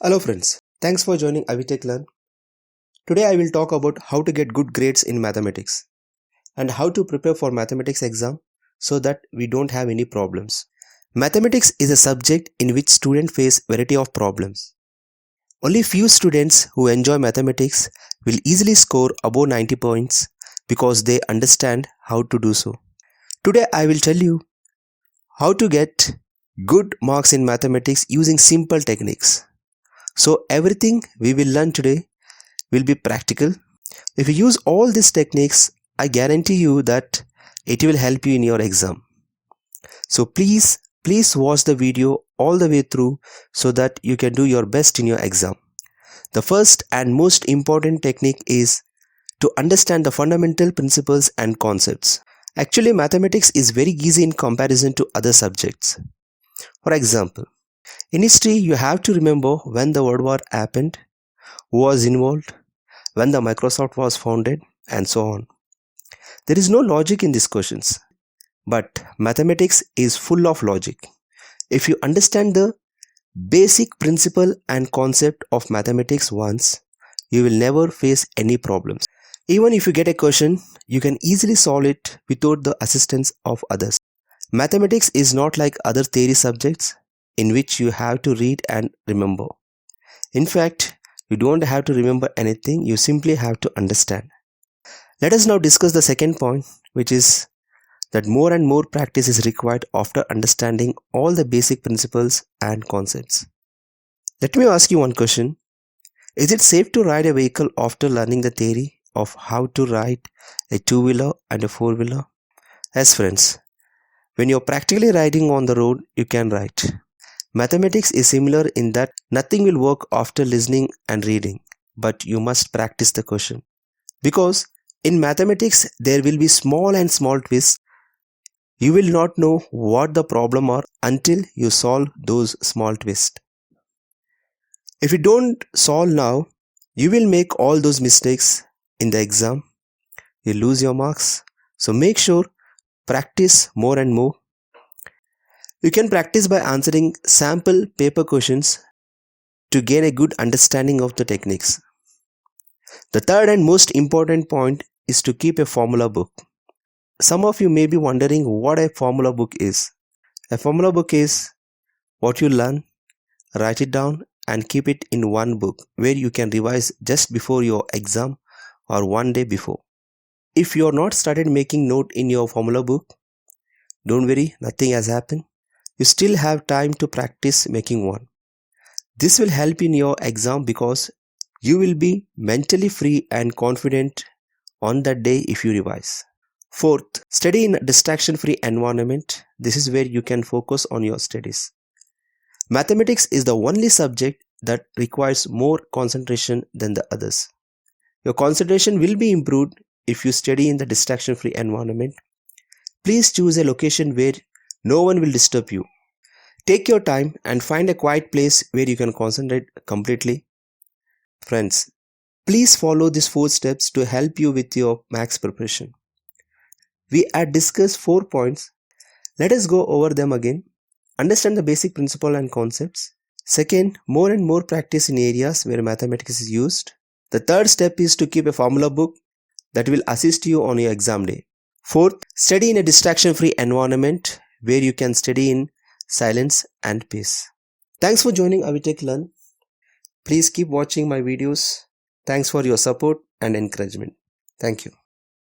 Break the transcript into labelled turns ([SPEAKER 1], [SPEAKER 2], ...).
[SPEAKER 1] Hello friends, thanks for joining AVI TECH-LEARN. Today I will talk about how to get good grades in mathematics and how to prepare for mathematics exam so that we don't have any problems. Mathematics is a subject in which students face variety of problems. Only few students who enjoy mathematics will easily score above 90 points because they understand how to do so. Today I will tell you how to get good marks in mathematics using simple techniques. So everything we will learn today will be practical. If you use all these techniques, I guarantee you that it will help you in your exam. So please watch the video all the way through so that you can do your best in your exam. The first and most important technique is to understand the fundamental principles and concepts. Actually, mathematics is very easy in comparison to other subjects. For example, in history, you have to remember when the World War happened, who was involved, when the Microsoft was founded, and so on. There is no logic in these questions, but mathematics is full of logic. If you understand the basic principle and concept of mathematics once, you will never face any problems. Even if you get a question, you can easily solve it without the assistance of others. Mathematics is not like other theory subjects in which you have to read and remember. In fact, you don't have to remember anything, you simply have to understand. Let us now discuss the second point, which is that more and more practice is required after understanding all the basic principles and concepts. Let me ask you one question. Is it safe to ride a vehicle after learning the theory of how to ride a two-wheeler and a four-wheeler? Yes, friends, when you're practically riding on the road, you can ride. Mathematics is similar in that nothing will work after listening and reading, but you must practice the question. Because in mathematics, there will be small twists. You will not know what the problem are until you solve those small twists. If you don't solve now, you will make all those mistakes in the exam. You lose your marks. So make sure practice more and more. You can practice by answering sample paper questions to gain a good understanding of the techniques. The third and most important point is to keep a formula book. Some of you may be wondering what a formula book is. A formula book is what you learn, write it down and keep it in one book where you can revise just before your exam or one day before. If you are not started making note in your formula book, don't worry, nothing has happened. You still have time to practice making one. This will help in your exam because you will be mentally free and confident on that day if you revise. Fourth, study in a distraction-free environment. This is where you can focus on your studies. Mathematics is the only subject that requires more concentration than the others. Your concentration will be improved if you study in the distraction-free environment. Please choose a location where no one will disturb you. Take your time and find a quiet place where you can concentrate completely. Friends, please follow these 4 steps to help you with your maths preparation. We had discussed 4 points. Let us go over them again. Understand the basic principle and concepts. Second, more and more practice in areas where mathematics is used. The third step is to keep a formula book that will assist you on your exam day. Fourth, study in a distraction-free environment where you can study in silence and peace. Thanks for joining AVI TECH-LEARN. Please keep watching my videos. Thanks for your support and encouragement. Thank you.